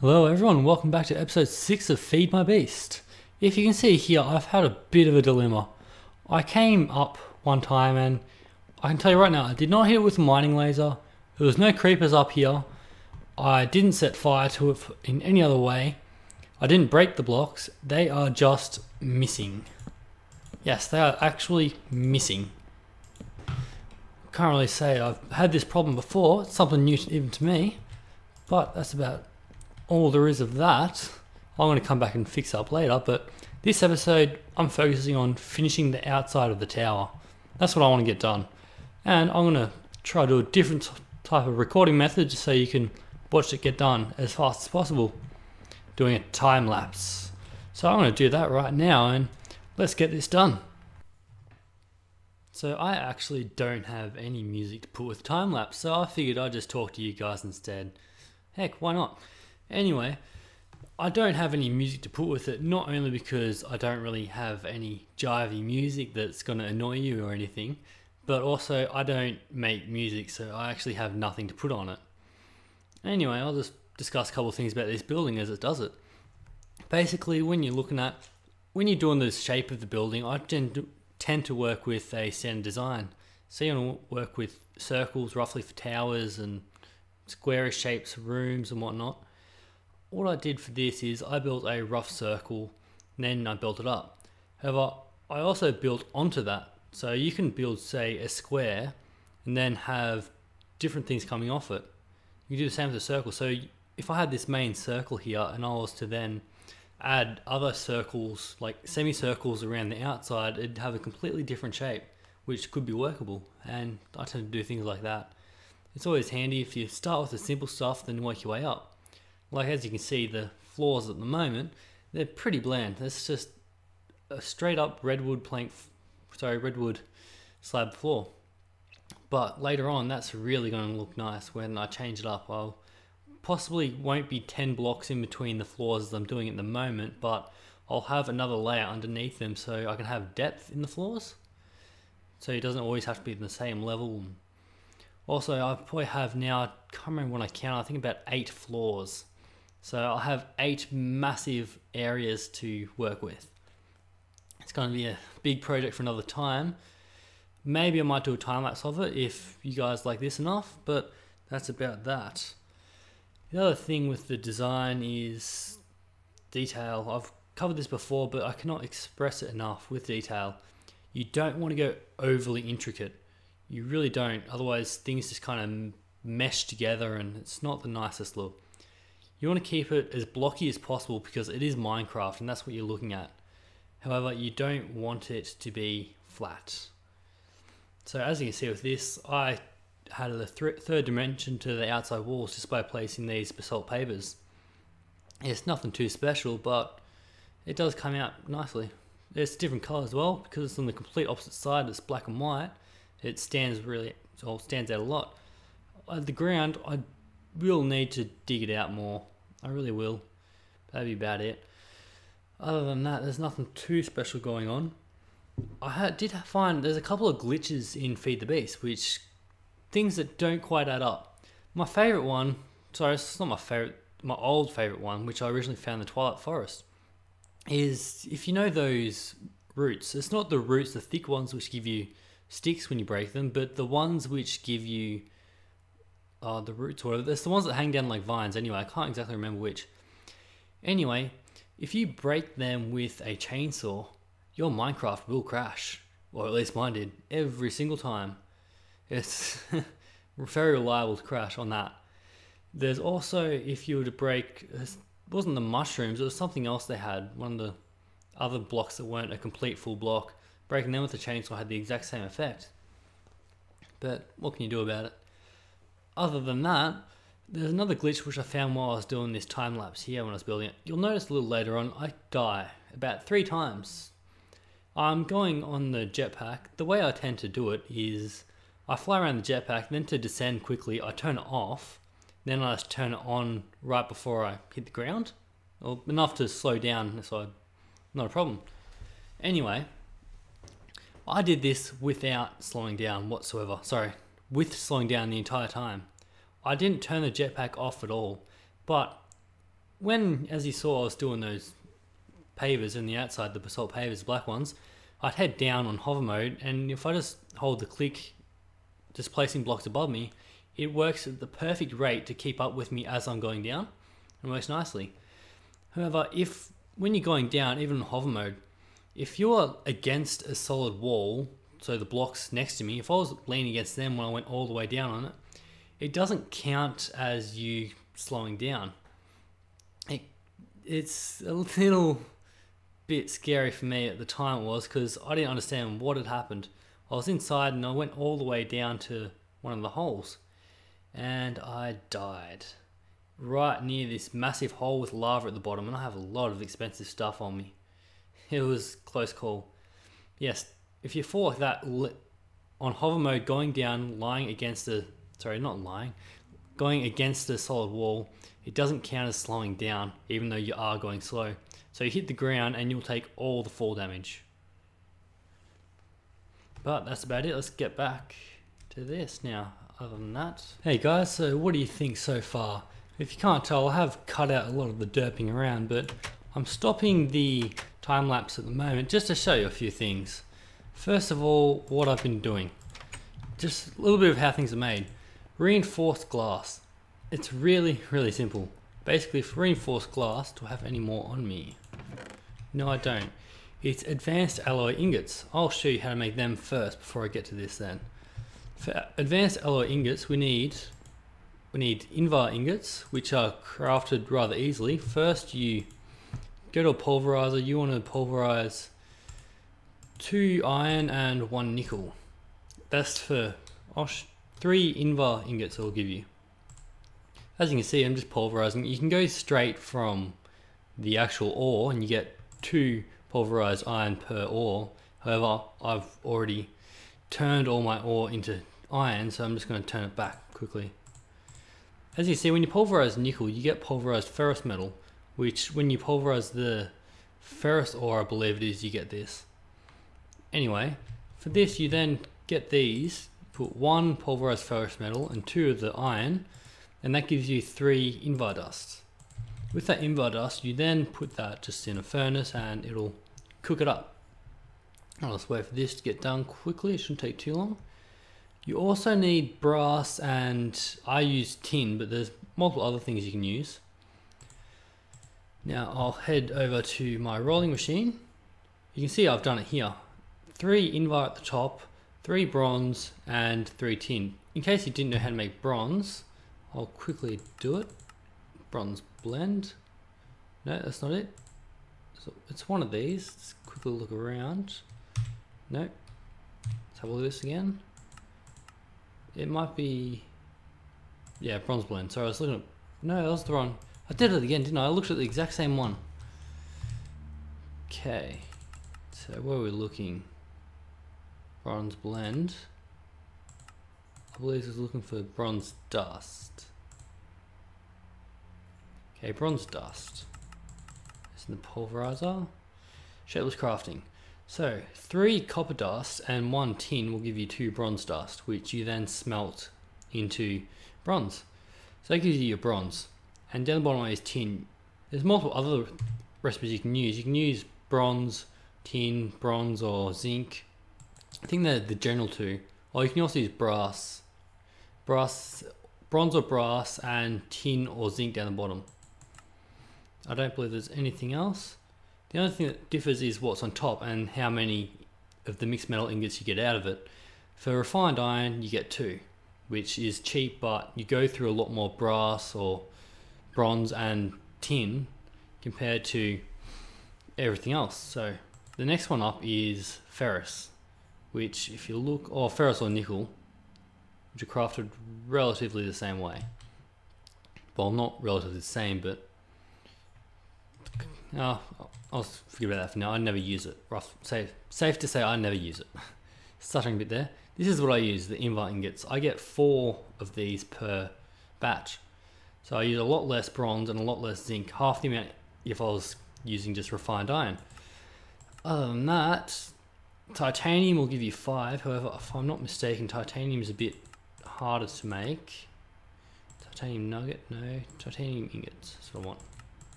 Hello everyone, welcome back to episode 6 of Feed My Beast. If you can see here, I've had a bit of a dilemma. I came up one time and I can tell you right now, I did not hit it with a mining laser. There was no creepers up here. I didn't set fire to it in any other way. I didn't break the blocks. They are just missing. Yes, they are actually missing. Can't really say I've had this problem before. It's something new even to me. But that's about all there is of that. I'm going to come back and fix up later, but this episode I'm focusing on finishing the outside of the tower. That's what I want to get done, and I'm going to try to do a different type of recording method so you can watch it get done as fast as possible, doing a time lapse. So I'm going to do that right now and let's get this done. So I actually don't have any music to put with time lapse, so I figured I'd just talk to you guys instead. Heck, why not? Anyway, I don't have any music to put with it, not only because I don't really have any jivey music that's going to annoy you or anything, but also I don't make music, so I actually have nothing to put on it. Anyway, I'll just discuss a couple of things about this building as it does it. Basically, when you're doing the shape of the building, I tend to work with a standard design. So you want to work with circles roughly for towers and squarish shapes of rooms and whatnot. What I did for this is I built a rough circle and then I built it up. However, I also built onto that. So you can build, say, a square and then have different things coming off it. You can do the same with a circle. So if I had this main circle here and I was to then add other circles, like semicircles around the outside, it'd have a completely different shape, which could be workable. And I tend to do things like that. It's always handy if you start with the simple stuff, then work your way up. Like as you can see, the floors at the moment, they're pretty bland. It's just a straight up redwood slab floor. But later on, that's really going to look nice when I change it up. I'll possibly won't be 10 blocks in between the floors as I'm doing at the moment, but I'll have another layer underneath them so I can have depth in the floors. So it doesn't always have to be in the same level. Also, I probably have now, I can't remember when I count, I think about 8 floors. So I'll have 8 massive areas to work with. It's going to be a big project for another time. Maybe I might do a time lapse of it if you guys like this enough, but that's about that. The other thing with the design is detail. I've covered this before, but I cannot express it enough with detail. You don't want to go overly intricate. You really don't, otherwise things just kind of mesh together and it's not the nicest look. You want to keep it as blocky as possible because it is Minecraft and that's what you're looking at. However, you don't want it to be flat. So as you can see with this, I had a third dimension to the outside walls just by placing these basalt pavers. It's nothing too special, but it does come out nicely. It's different colour as well because it's on the complete opposite side. It's black and white. It stands out a lot. At the ground, I will need to dig it out more. I really will. That'd be about it. Other than that, there's nothing too special going on. I did find there's a couple of glitches in Feed the Beast, which things that don't quite add up. My favourite one, sorry, it's not my favourite, my old favourite one, which I originally found in the Twilight Forest, is if you know those roots, it's not the roots, the thick ones which give you sticks when you break them, but the ones which give you the roots, or there's the ones that hang down like vines. Anyway, I can't exactly remember which. Anyway, if you break them with a chainsaw, your Minecraft will crash, or at least mine did, every single time. It's very reliable to crash on that. There's also, if you were to break, it wasn't the mushrooms, it was something else they had, one of the other blocks that weren't a complete full block. Breaking them with a chainsaw had the exact same effect. But what can you do about it? Other than that, there's another glitch which I found while I was doing this time lapse here when I was building it. You'll notice a little later on, I die about 3 times. I'm going on the jetpack. The way I tend to do it is I fly around the jetpack, then to descend quickly, I turn it off. Then I just turn it on right before I hit the ground. Or enough to slow down, so not a problem. Anyway, I did this without slowing down whatsoever. Sorry, with slowing down the entire time. I didn't turn the jetpack off at all, but when, as you saw, I was doing those pavers in the outside, the basalt pavers, the black ones, I'd head down on hover mode, and if I just hold the click, just placing blocks above me, it works at the perfect rate to keep up with me as I'm going down. It works nicely. However, when you're going down, even in hover mode, if you're against a solid wall, so the blocks next to me, if I was leaning against them when I went all the way down on it, it doesn't count as you slowing down. It's a little bit scary for me at the time, it was, because I didn't understand what had happened. I was inside and I went all the way down to one of the holes and I died right near this massive hole with lava at the bottom, and I have a lot of expensive stuff on me. It was close call. Yes, if you fall like that on hover mode, going down, going against the solid wall, it doesn't count as slowing down, even though you are going slow. So you hit the ground and you'll take all the fall damage. But that's about it. Let's get back to this now, other than that. Hey guys, so what do you think so far? If you can't tell, I have cut out a lot of the derping around, but I'm stopping the time lapse at the moment just to show you a few things. First of all, what I've been doing. Just a little bit of how things are made. Reinforced glass. It's really, really simple. Basically, for reinforced glass, do I have any more on me? No, I don't. It's advanced alloy ingots. I'll show you how to make them first before I get to this then. For advanced alloy ingots, we need invar ingots, which are crafted rather easily. First, you go to a pulverizer. You want to pulverize 2 iron and 1 nickel. That's for 3 invar ingots I'll give you. As you can see, I'm just pulverizing. You can go straight from the actual ore and you get 2 pulverized iron per ore. However, I've already turned all my ore into iron, so I'm just going to turn it back quickly. As you see, when you pulverize nickel, you get pulverized ferrous metal, which when you pulverize the ferrous ore, I believe it is, you get this. Anyway, for this you then get these, put 1 pulverized ferrous metal and 2 of the iron, and that gives you 3 invar dusts. With that invar dust, you then put that just in a furnace and it'll cook it up. I'll just wait for this to get done quickly, it shouldn't take too long. You also need brass, and I use tin, but there's multiple other things you can use. Now I'll head over to my rolling machine. You can see I've done it here. 3 invar at the top, 3 bronze and 3 tin. In case you didn't know how to make bronze, I'll quickly do it. Bronze blend. No, that's not it. So it's one of these. Let's quickly look around. No. Let's have a look at this again. It might be, yeah, bronze blend. Sorry, I was looking at, no, that was the wrong. I did it again, didn't I? I looked at the exact same one. Okay. So where are we looking? Bronze blend. I believe I was looking for bronze dust. Okay, bronze dust. It's in the pulverizer. Shapeless crafting. So 3 copper dust and 1 tin will give you 2 bronze dust, which you then smelt into bronze. So that gives you your bronze. And down the bottom is tin. There's multiple other recipes you can use. You can use bronze, tin, bronze, or zinc. I think they're the general 2. Or you can also use brass, bronze or brass, and tin or zinc down the bottom. I don't believe there's anything else. The only thing that differs is what's on top and how many of the mixed metal ingots you get out of it. For refined iron, you get 2, which is cheap, but you go through a lot more brass or bronze and tin compared to everything else. So the next one up is ferrous, which if you look, or ferrous or nickel, which are crafted relatively the same way. Well, not relatively the same, but I'll forget about that for now. I never use it. Safe to say I never use it. Stuttering a bit there. This is what I use, the invar ingots. I get 4 of these per batch. So I use a lot less bronze and a lot less zinc. Half the amount if I was using just refined iron. Other than that, titanium will give you 5. However, if I'm not mistaken, titanium is a bit harder to make. Titanium nugget, no. Titanium ingots, that's what I want.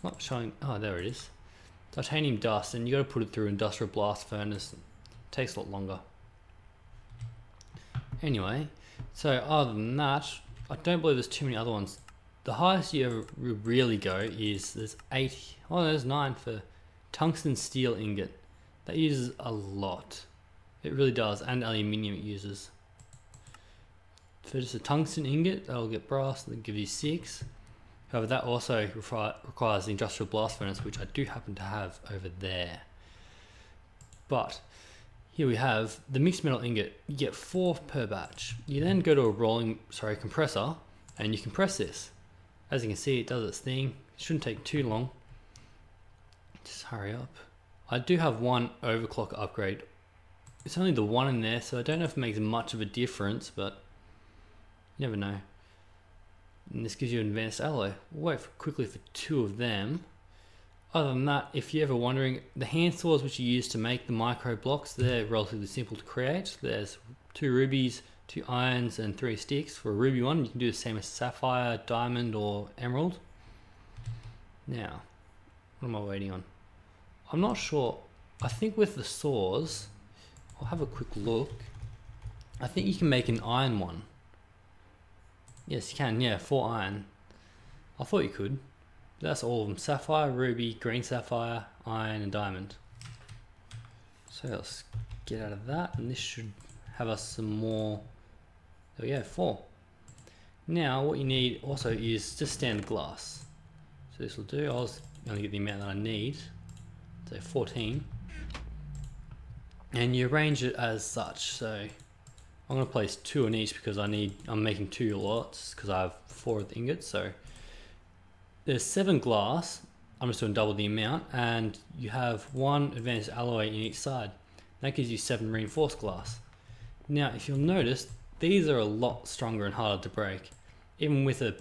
Not showing. Oh, there it is. Titanium dust, and you got to put it through industrial blast furnace. It takes a lot longer. Anyway, so other than that, I don't believe there's too many other ones. The highest you ever really go is there's 8. Oh, there's 9 for tungsten steel ingot. That uses a lot. It really does, and aluminium it uses. For just a tungsten ingot, that'll get brass, and give you 6. However, that also requires the industrial blast furnace, which I do happen to have over there. But here we have the mixed metal ingot. You get 4 per batch. You then go to a compressor, and you compress this. As you can see, it does its thing. It shouldn't take too long. Just hurry up. I do have one overclock upgrade. It's only the one in there, so I don't know if it makes much of a difference, but you never know. And this gives you an advanced alloy. We'll wait quickly for 2 of them. Other than that, if you're ever wondering, the hand saws which you use to make the micro blocks, they're relatively simple to create. There's 2 rubies, 2 irons, and 3 sticks. For a ruby one, you can do the same as sapphire, diamond, or emerald. Now, what am I waiting on? I'm not sure. I think with the saws, I'll have a quick look. I think you can make an iron one. Yes, you can. Yeah, 4 iron. I thought you could. That's all of them. Sapphire, ruby, green sapphire, iron, and diamond. So let's get out of that, and this should have us some more. There we go, 4. Now what you need also is just standard glass. So this will do. I'll just only get the amount that I need. So 14. And you arrange it as such. So I'm going to place 2 in each because I'm making 2 lots because I have 4 of the ingots. So there's 7 glass. I'm just doing double the amount, and you have 1 advanced alloy in each side. That gives you 7 reinforced glass. Now, if you'll notice, these are a lot stronger and harder to break. Even with a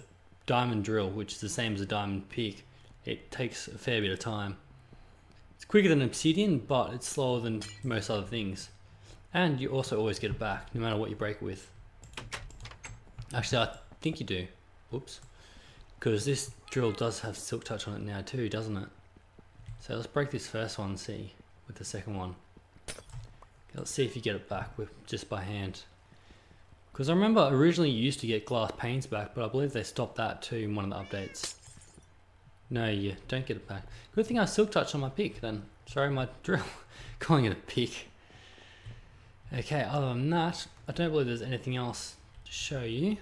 diamond drill, which is the same as a diamond pick, it takes a fair bit of time. It's quicker than obsidian, but it's slower than most other things. And you also always get it back, no matter what you break it with. Actually, I think you do. Whoops. Because this drill does have silk touch on it now too, doesn't it? So let's break this first one and see with the second one. Let's see if you get it back just by hand. Because I remember originally you used to get glass panes back, but I believe they stopped that too in one of the updates. No, you don't get it back. Good thing I silk touched on my pick then. Sorry, my drill. Calling it a pick. Okay, other than that, I don't believe there's anything else to show you.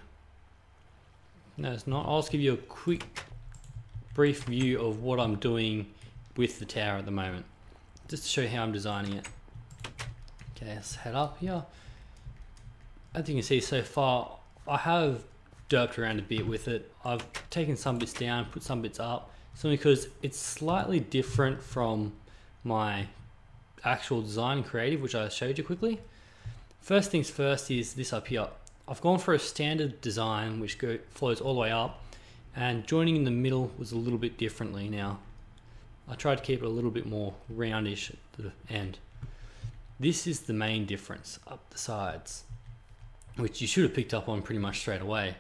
No, it's not. I'll just give you a quick, brief view of what I'm doing with the tower at the moment, just to show you how I'm designing it. Okay, let's head up here. As you can see so far, I have derped around a bit with it. I've taken some bits down, put some bits up, simply because it's slightly different from my actual design and creative, which I showed you quickly. First things first is this up here. I've gone for a standard design which flows all the way up, and joining in the middle was a little bit differently now. I tried to keep it a little bit more roundish at the end. This is the main difference up the sides, which you should have picked up on pretty much straight away.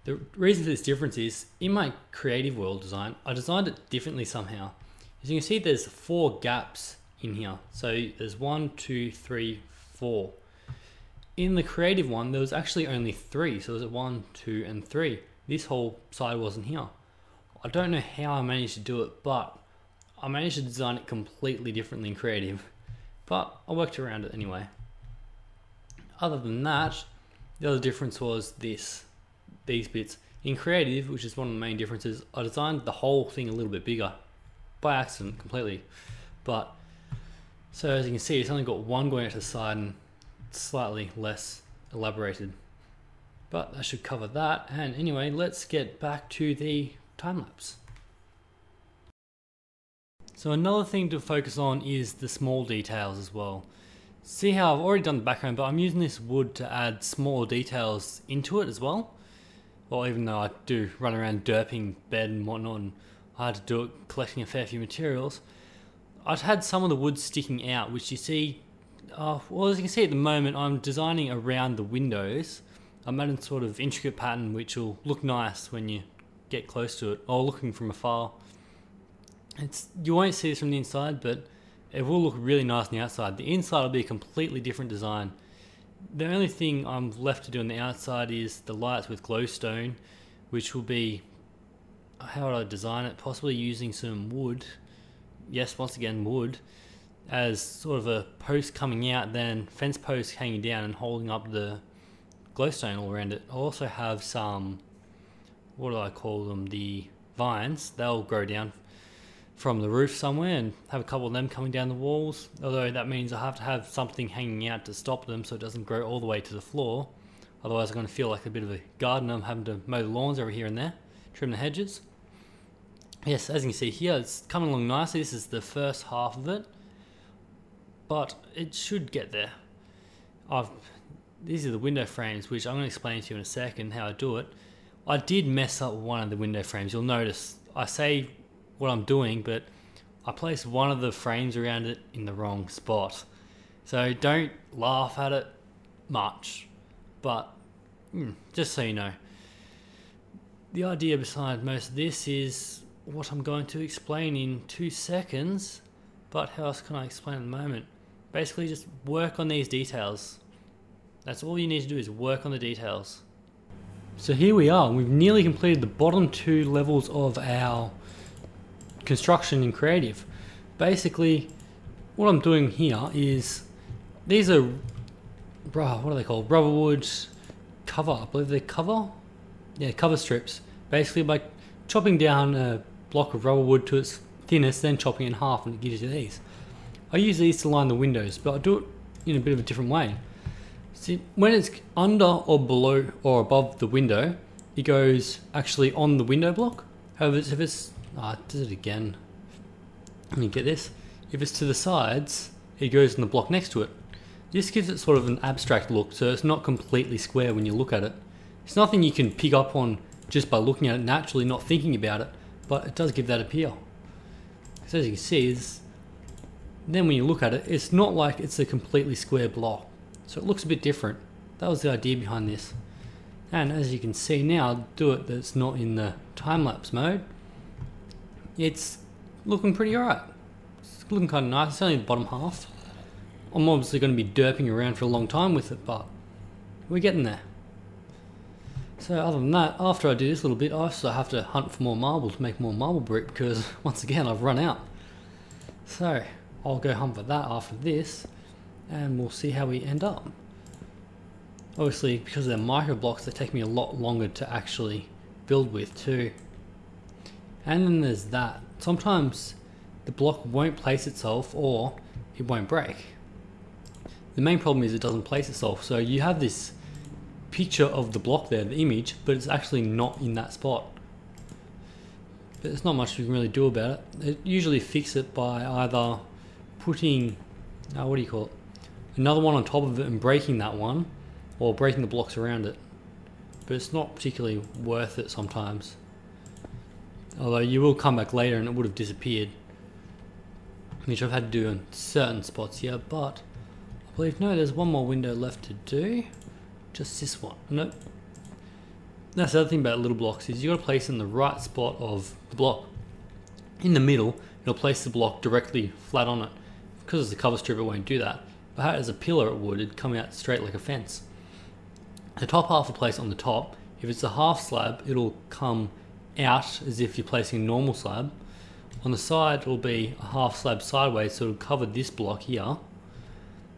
The reason for this difference is, in my creative world design, I designed it differently somehow. As you can see, there's 4 gaps in here. So there's 1, 2, 3, 4. In the creative one, there was actually only 3. So there's 1, 2, and 3. This whole side wasn't here. I don't know how I managed to do it, but I managed to design it completely differently in creative. But I worked around it anyway. Other than that, the other difference was these bits. In creative, which is one of the main differences, I designed the whole thing a little bit bigger. By accident, completely. But, so as you can see, it's only got 1 going out to the side and slightly less elaborated. But that should cover that. And anyway, let's get back to the time lapse. So another thing to focus on is the small details as well. See how I've already done the background, but I'm using this wood to add small details into it as well. Well, even though I do run around derping bed and whatnot, and I had to do it collecting a fair few materials, I've had some of the wood sticking out, which you see, well, as you can see at the moment, I'm designing around the windows. I'm adding sort of intricate pattern which will look nice when you get close to it, or looking from afar. You won't see this from the inside, but it will look really nice on the outside. The inside will be a completely different design. The only thing I'm left to do on the outside is the lights with glowstone, which will be, how would I design it? Possibly using some wood. Yes, once again wood, as sort of a post coming out, then fence posts hanging down and holding up the glowstone all around it. I'll also have some, what do I call them, the vines. They'll grow down from the roof somewhere and have a couple of them coming down the walls, although that means I have to have something hanging out to stop them so it doesn't grow all the way to the floor. Otherwise I'm going to feel like a bit of a gardener. I'm having to mow the lawns over here and there, trim the hedges. Yes, as you can see here, it's coming along nicely. This is the first half of it, but it should get there. These are the window frames, which I'm going to explain to you in a second how I do it. I did mess up one of the window frames. You'll notice I say what I'm doing, but I placed one of the frames around it in the wrong spot. So don't laugh at it much, but just so you know. The idea behind most of this is what I'm going to explain in 2 seconds, but how else can I explain at the moment? Basically just work on these details. That's all you need to do, is work on the details. So here we are, we've nearly completed the bottom 2 levels of our construction in creative. Basically what I'm doing here is, these are what are they called, rubber wood cover, I believe they're cover strips. Basically by chopping down a block of rubber wood to its thinnest, then chopping it in half, and it gives you these. I use these to line the windows, but I do it in a bit of a different way. See, when it's under or below or above the window, it goes actually on the window block. However, if it's does it again. Let me get this. If it's to the sides, it goes in the block next to it. This gives it sort of an abstract look, so it's not completely square when you look at it. It's nothing you can pick up on just by looking at it naturally, not thinking about it, but it does give that appeal. So as you can see, then when you look at it, it's not like it's a completely square block, so it looks a bit different. That was the idea behind this. And as you can see now, I'll do it that's not in the time-lapse mode. It's looking pretty alright. It's looking kind of nice. It's only the bottom half. I'm obviously going to be derping around for a long time with it, but we're getting there. So other than that, after I do this little bit, I also have to hunt for more marble to make more marble brick, because once again I've run out. So I'll go hunt for that after this, and we'll see how we end up. Obviously, because they're micro blocks, they take me a lot longer to actually build with too. And then there's that. Sometimes the block won't place itself, or it won't break. The main problem is it doesn't place itself. So you have this picture of the block there, the image, but it's actually not in that spot. But there's not much you can really do about it. They usually fix it by either putting, what do you call it, another one on top of it and breaking that one, or breaking the blocks around it. But it's not particularly worth it sometimes. Although you will come back later and it would have disappeared, which I've had to do in certain spots here, but I believe, no, there's one more window left to do. Just this one. Nope. That's the other thing about little blocks, is you got to place in the right spot of the block. In the middle, it'll place the block directly flat on it. Because it's a cover strip, it won't do that. But how it has a pillar, it would. It'd come out straight like a fence. The top half will place on the top. If it's a half slab, it'll come out as if you're placing a normal slab. On the side, it'll be a half slab sideways, so it'll cover this block here.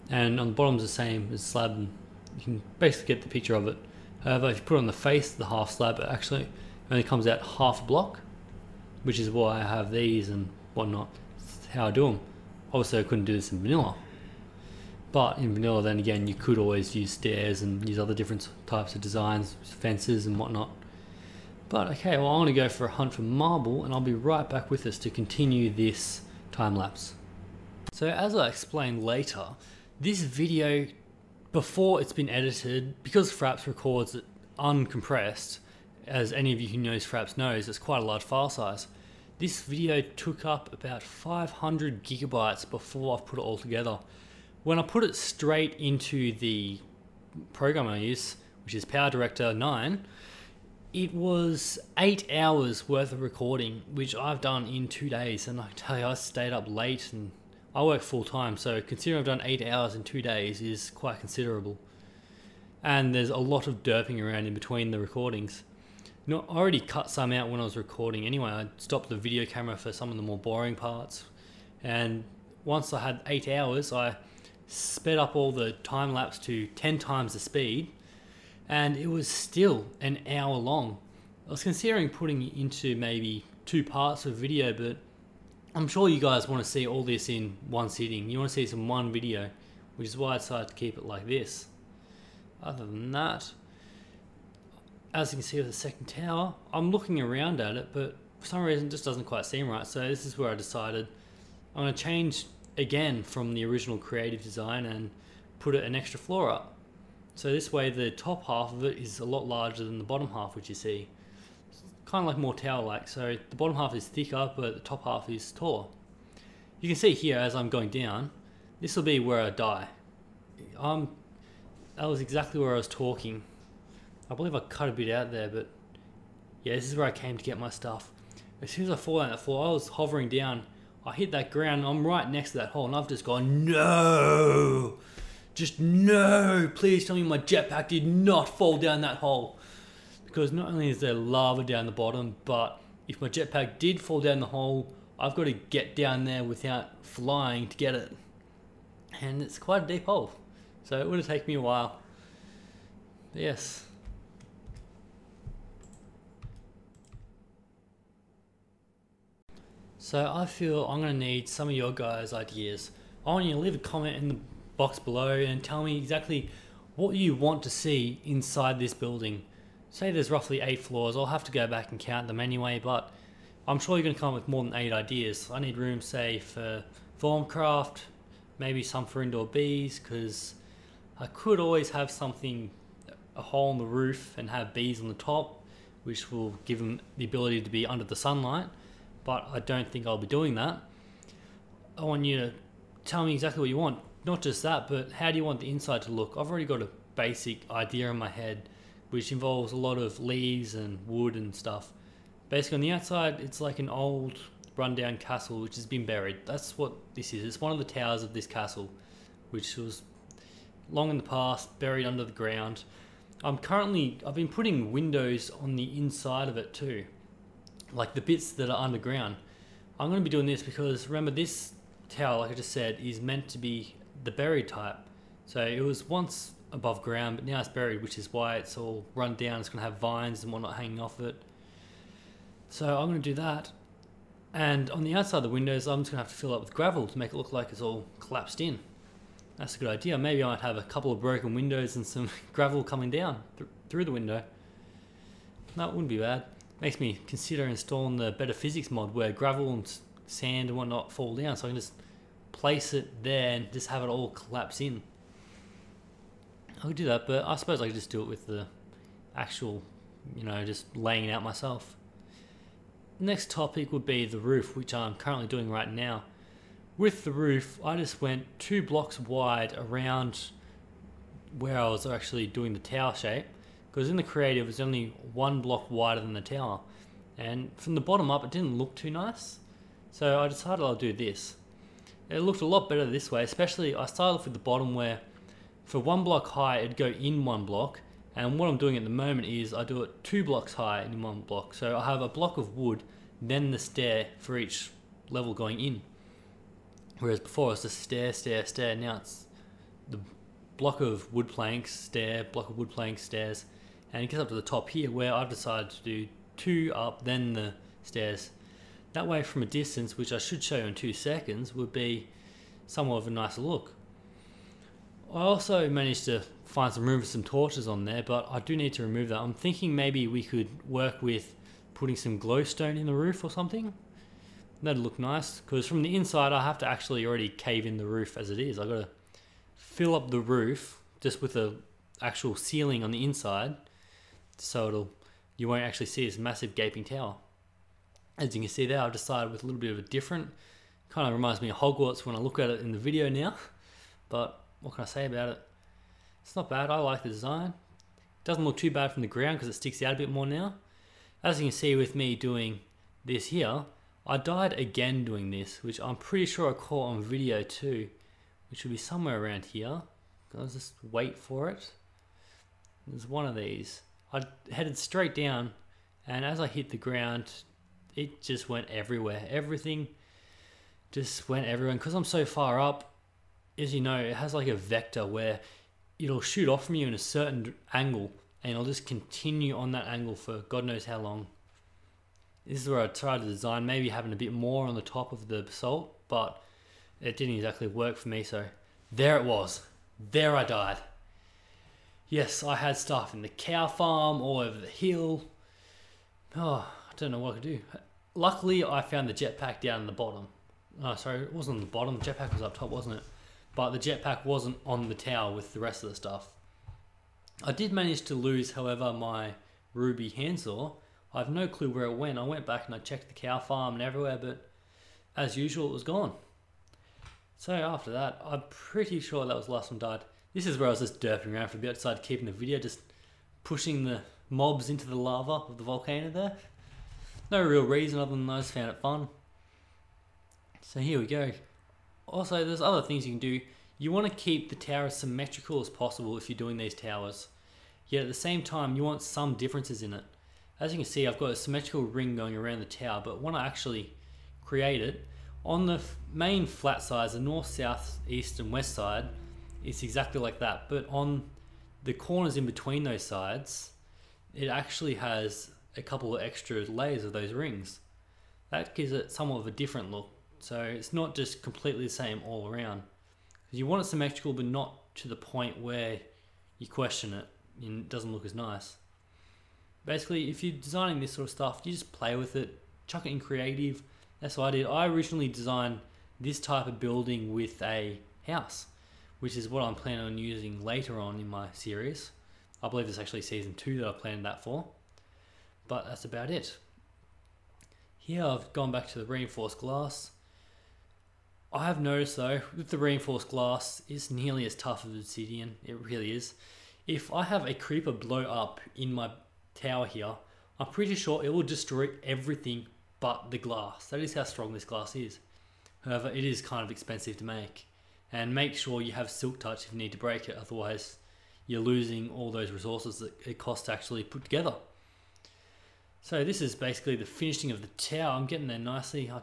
And on the bottom is the same as slab. And you can basically get the picture of it. However, if you put it on the face of the half slab, it actually only comes out half a block, which is why I have these and whatnot. That's how I do them. Obviously, I couldn't do this in vanilla. But in vanilla, then again, you could always use stairs and use other different types of designs, fences and whatnot. But okay, well, I'm going to go for a hunt for marble, and I'll be right back with us to continue this time lapse. So as I explained later, this video, before it's been edited, because Fraps records it uncompressed, as any of you who knows Fraps knows, it's quite a large file size. This video took up about 500 gigabytes before I've put it all together. When I put it straight into the program I use, which is PowerDirector 9, It was 8 hours worth of recording, which I've done in 2 days, and I can tell you I stayed up late and I work full time, so considering I've done 8 hours in 2 days is quite considerable. And there's a lot of derping around in between the recordings. You know, I already cut some out when I was recording anyway. I stopped the video camera for some of the more boring parts, and once I had 8 hours, I sped up all the time lapse to 10 times the speed, and it was still an hour long. I was considering putting it into maybe 2 parts of video, but I'm sure you guys want to see all this in one sitting. You want to see this in one video, which is why I decided to keep it like this. Other than that, as you can see with the second tower, I'm looking around at it, but for some reason it just doesn't quite seem right. So this is where I decided I'm going to change again from the original creative design and put an extra floor up. So this way the top half of it is a lot larger than the bottom half, which you see. It's kind of like more tower-like. So the bottom half is thicker, but the top half is taller. You can see here as I'm going down, this will be where I die. That was exactly where I was talking. I believe I cut a bit out there, but yeah, this is where I came to get my stuff. As soon as I fall down that floor, I was hovering down. I hit that ground, I'm right next to that hole, and I've just gone, no! Just no! Please tell me my jetpack did not fall down that hole. Because not only is there lava down the bottom, but if my jetpack did fall down the hole, I've got to get down there without flying to get it. And it's quite a deep hole, so it would have taken me a while. But yes. So I feel I'm going to need some of your guys' ideas. I want you to leave a comment in the box below and tell me exactly what you want to see inside this building. Say there's roughly 8 floors. I'll have to go back and count them anyway, but I'm sure you're going to come up with more than 8 ideas. I need room, say, for Formcraft, maybe some for indoor bees, because I could always have something, a hole in the roof, and have bees on the top, which will give them the ability to be under the sunlight. But I don't think I'll be doing that. I want you to tell me exactly what you want. Not just that, but how do you want the inside to look? I've already got a basic idea in my head, which involves a lot of leaves and wood and stuff. Basically on the outside, it's like an old rundown castle which has been buried. That's what this is. It's one of the towers of this castle, which was long in the past, buried under the ground. I've been putting windows on the inside of it too, like the bits that are underground. I'm going to be doing this because remember, this tower, like I just said, is meant to be the buried type. So it was once above ground, but now it's buried, which is why it's all run down. It's going to have vines and whatnot hanging off it. So I'm going to do that. And on the outside of the windows, I'm just going to have to fill up with gravel to make it look like it's all collapsed in. That's a good idea. Maybe I might have a couple of broken windows and some gravel coming down through the window. That wouldn't be bad. Makes me consider installing the Better Physics mod where gravel and sand and whatnot fall down, so I can just place it there and just have it all collapse in. I could do that, but I suppose I could just do it with the actual, just laying it out myself. Next topic would be the roof, which I'm currently doing right now. With the roof, I just went 2 blocks wide around where I was actually doing the tower shape, because in the creative it was only 1 block wider than the tower, and from the bottom up it didn't look too nice, so I decided I'll do this. It looked a lot better this way, especially I started off with the bottom where for 1 block high it'd go in 1 block, and what I'm doing at the moment is I do it 2 blocks high in 1 block, so I have a block of wood, then the stair for each level going in. Whereas before it was just stair, stair, stair. Now it's the block of wood planks, stair, block of wood planks, stairs, and it gets up to the top here where I've decided to do 2 up, then the stairs. That way from a distance, which I should show you in 2 seconds, would be somewhat of a nicer look. I also managed to find some room for some torches on there, but I do need to remove that. I'm thinking maybe we could work with putting some glowstone in the roof or something. That'd look nice, because from the inside I have to actually already cave in the roof as it is. I've got to fill up the roof just with the actual ceiling on the inside, so you won't actually see this massive gaping tower. As you can see there, I've decided with a little bit of a different, kind of reminds me of Hogwarts when I look at it in the video now, but what can I say about it? It's not bad. I like the design. Doesn't look too bad from the ground because it sticks out a bit more now. As you can see with me doing this here, I died again doing this, which I'm pretty sure I caught on video too, which will be somewhere around here. I'll just wait for it. There's one of these. I headed straight down, and as I hit the ground, it just went everywhere. Everything just went everywhere. Because I'm so far up, as you know, it has like a vector where it'll shoot off from you in a certain angle, and it'll just continue on that angle for God knows how long. This is where I tried to design maybe having a bit more on the top of the basalt, but it didn't exactly work for me, so there it was. There I died. Yes, I had stuff in the cow farm, all over the hill. Oh, I don't know what I could do. Luckily, I found the jetpack down in the bottom. Oh, sorry, it wasn't on the bottom. The jetpack was up top, wasn't it? But the jetpack wasn't on the tower with the rest of the stuff. I did manage to lose, however, my ruby handsaw. I have no clue where it went. I went back and I checked the cow farm and everywhere, but as usual, it was gone. So after that, I'm pretty sure that was the last one died. This is where I was just derping around for a bit, decided keeping the video, just pushing the mobs into the lava of the volcano there. No real reason other than I just found it fun. So here we go. Also, there's other things you can do. You want to keep the tower as symmetrical as possible if you're doing these towers. Yet at the same time, you want some differences in it. As you can see, I've got a symmetrical ring going around the tower, but when I actually create it, on the main flat sides, the north, south, east and west side, it's exactly like that. But on the corners in between those sides, it actually has a couple of extra layers of those rings. That gives it somewhat of a different look. So it's not just completely the same all around. You want it symmetrical, but not to the point where you question it and it doesn't look as nice. Basically, if you're designing this sort of stuff, you just play with it, chuck it in creative. That's what I did. I originally designed this type of building with a house, which is what I'm planning on using later on in my series. I believe there's actually season 2 that I planned that for. But that's about it. Here I've gone back to the reinforced glass. I have noticed though, with the reinforced glass, it's nearly as tough as obsidian. It really is. If I have a creeper blow up in my tower here, I'm pretty sure it will destroy everything but the glass. That is how strong this glass is. However, it is kind of expensive to make. And make sure you have silk touch if you need to break it, otherwise you're losing all those resources that it costs to actually put together. So this is basically the finishing of the tower. I'm getting there nicely. I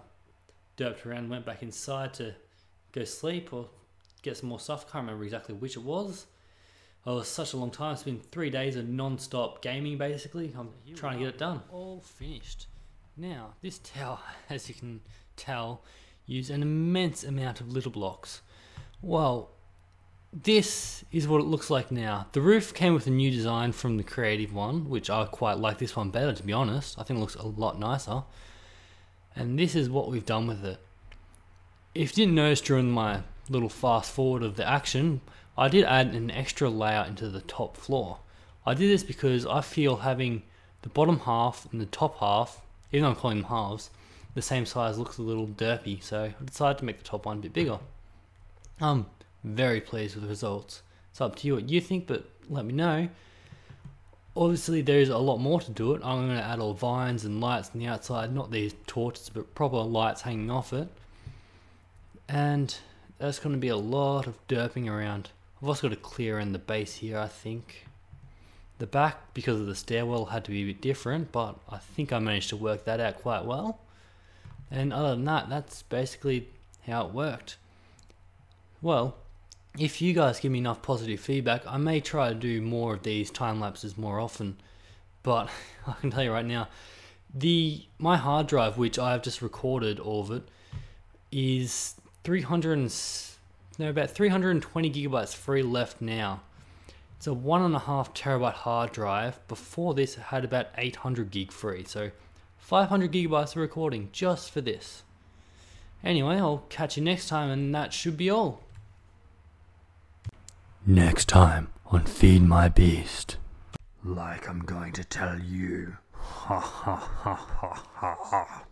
derped around, went back inside to go sleep or get some more stuff. Can't remember exactly which it was. Oh, it was such a long time. It's been 3 days of non-stop gaming basically. I'm trying to get it done. All finished. Now, this tower, as you can tell, used an immense amount of little blocks. Well, this is what it looks like now. The roof came with a new design from the creative one, which I quite like this one better, to be honest. I think it looks a lot nicer. And this is what we've done with it. If you didn't notice during my little fast forward of the action, I did add an extra layer into the top floor. I did this because I feel having the bottom half and the top half, even though I'm calling them halves, the same size looks a little derpy, so I decided to make the top one a bit bigger. I'm very pleased with the results. It's up to you what you think, but let me know. Obviously there is a lot more to do it. I'm going to add all vines and lights on the outside, not these torches, but proper lights hanging off it. And that's going to be a lot of derping around. I've also got to clear in the base here, I think. The back, because of the stairwell, had to be a bit different, but I think I managed to work that out quite well. And other than that, that's basically how it worked. Well, if you guys give me enough positive feedback, I may try to do more of these time lapses more often. But I can tell you right now, my hard drive, which I have just recorded all of it, is about 320 gigabytes free left now. It's a 1.5 terabyte hard drive. Before this, it had about 800 gig free, so 500 gigabytes of recording just for this. Anyway, I'll catch you next time, and that should be all. Next time on Feed My Beast. Like I'm going to tell you. Ha ha ha ha ha ha.